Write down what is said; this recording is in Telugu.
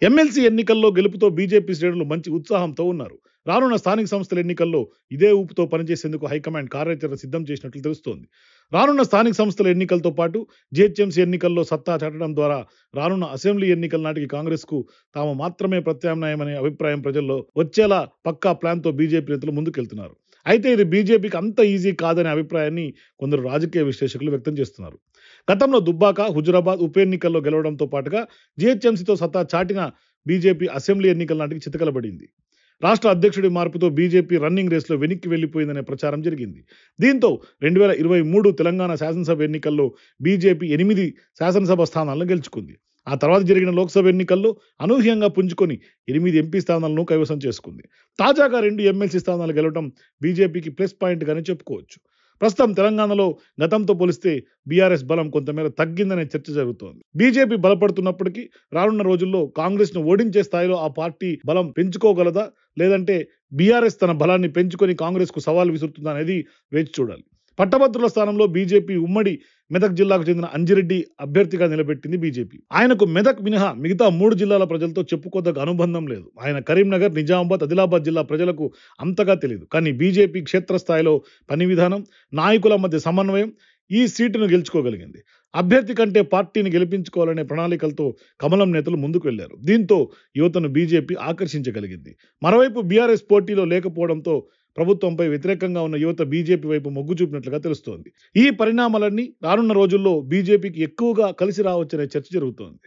ఎమ్మెల్సీ ఎన్నికల్లో గెలుపుతో బీజేపీ శ్రేణులు మంచి ఉత్సాహంతో ఉన్నారు. రానున్న స్థానిక సంస్థల ఎన్నికల్లో ఇదే ఊపుతో పనిచేసేందుకు హైకమాండ్ కార్యాచరణ సిద్ధం చేసినట్లు తెలుస్తోంది. రానున్న స్థానిక సంస్థల ఎన్నికలతో పాటు జీహెచ్ఎంసీ ఎన్నికల్లో సత్తా చాటడం ద్వారా రానున్న అసెంబ్లీ ఎన్నికల నాటికి కాంగ్రెస్కు తాము మాత్రమే ప్రత్యామ్నాయమనే అభిప్రాయం ప్రజల్లో వచ్చేలా పక్కా ప్లాన్తో బీజేపీ నేతలు ముందుకెళ్తున్నారు. అయితే ఇది బీజేపీకి అంత ఈజీ కాదనే అభిప్రాయాన్ని కొందరు రాజకీయ విశ్లేషకులు వ్యక్తం చేస్తున్నారు. గతంలో దుబ్బాక, హుజురాబాద్ ఉప ఎన్నికల్లో గెలవడంతో పాటుగా జీహెచ్ఎంసీతో సత్తా చాటిన బీజేపీ అసెంబ్లీ ఎన్నికల నాటికి చితకలబడింది. రాష్ట్ర అధ్యక్షుడి మార్పుతో బీజేపీ రన్నింగ్ రేస్లో వెనక్కి వెళ్లిపోయిందనే ప్రచారం జరిగింది. దీంతో 2023 తెలంగాణ శాసనసభ ఎన్నికల్లో బీజేపీ 8 శాసనసభ స్థానాలను గెలుచుకుంది. ఆ తర్వాత జరిగిన లోక్సభ ఎన్నికల్లో అనూహ్యంగా పుంజుకొని 8 ఎంపీ స్థానాలను కైవసం చేసుకుంది. తాజాగా 2 ఎమ్మెల్సీ స్థానాలు గెలవడం బీజేపీకి ప్లస్ పాయింట్ గానే చెప్పుకోవచ్చు. ప్రస్తుతం తెలంగాణలో గతంతో పోలిస్తే బీఆర్ఎస్ బలం కొంతమేర తగ్గిందనే చర్చ జరుగుతోంది. బీజేపీ బలపడుతున్నప్పటికీ రానున్న రోజుల్లో కాంగ్రెస్ ను ఓడించే స్థాయిలో ఆ పార్టీ బలం పెంచుకోగలదా, లేదంటే బీఆర్ఎస్ తన బలాన్ని పెంచుకొని కాంగ్రెస్ కు సవాల్ విసురుతుందా అనేది వేచి చూడాలి. పట్టభద్రుల స్థానంలో బీజేపీ ఉమ్మడి మెదక్ జిల్లాకు చెందిన అంజిరెడ్డి అభ్యర్థిగా నిలబెట్టింది బీజేపీ. ఆయనకు మెదక్ మినహా మిగతా 3 జిల్లాల ప్రజలతో చెప్పుకోదగ్గ అనుబంధం లేదు. ఆయన కరీంనగర్, నిజామాబాద్, ఆదిలాబాద్ జిల్లా ప్రజలకు అంతగా తెలియదు. కానీ బీజేపీ క్షేత్రస్థాయిలో పని విధానం, నాయకుల మధ్య సమన్వయం ఈ సీటును గెలుచుకోగలిగింది. అభ్యర్థి కంటే పార్టీని గెలిపించుకోవాలనే ప్రణాళికలతో కమలం నేతలు ముందుకు వెళ్లారు. దీంతో యువతను బీజేపీ ఆకర్షించగలిగింది. మరోవైపు బీఆర్ఎస్ పోటీలో లేకపోవడంతో ప్రభుత్వంపై వ్యతిరేకంగా ఉన్న యువత బీజేపీ వైపు మొగ్గు చూపినట్లుగా తెలుస్తోంది. ఈ పరిణామాలన్నీ రానున్న రోజుల్లో బీజేపీకి ఎక్కువగా కలిసి రావచ్చనే చర్చ జరుగుతోంది.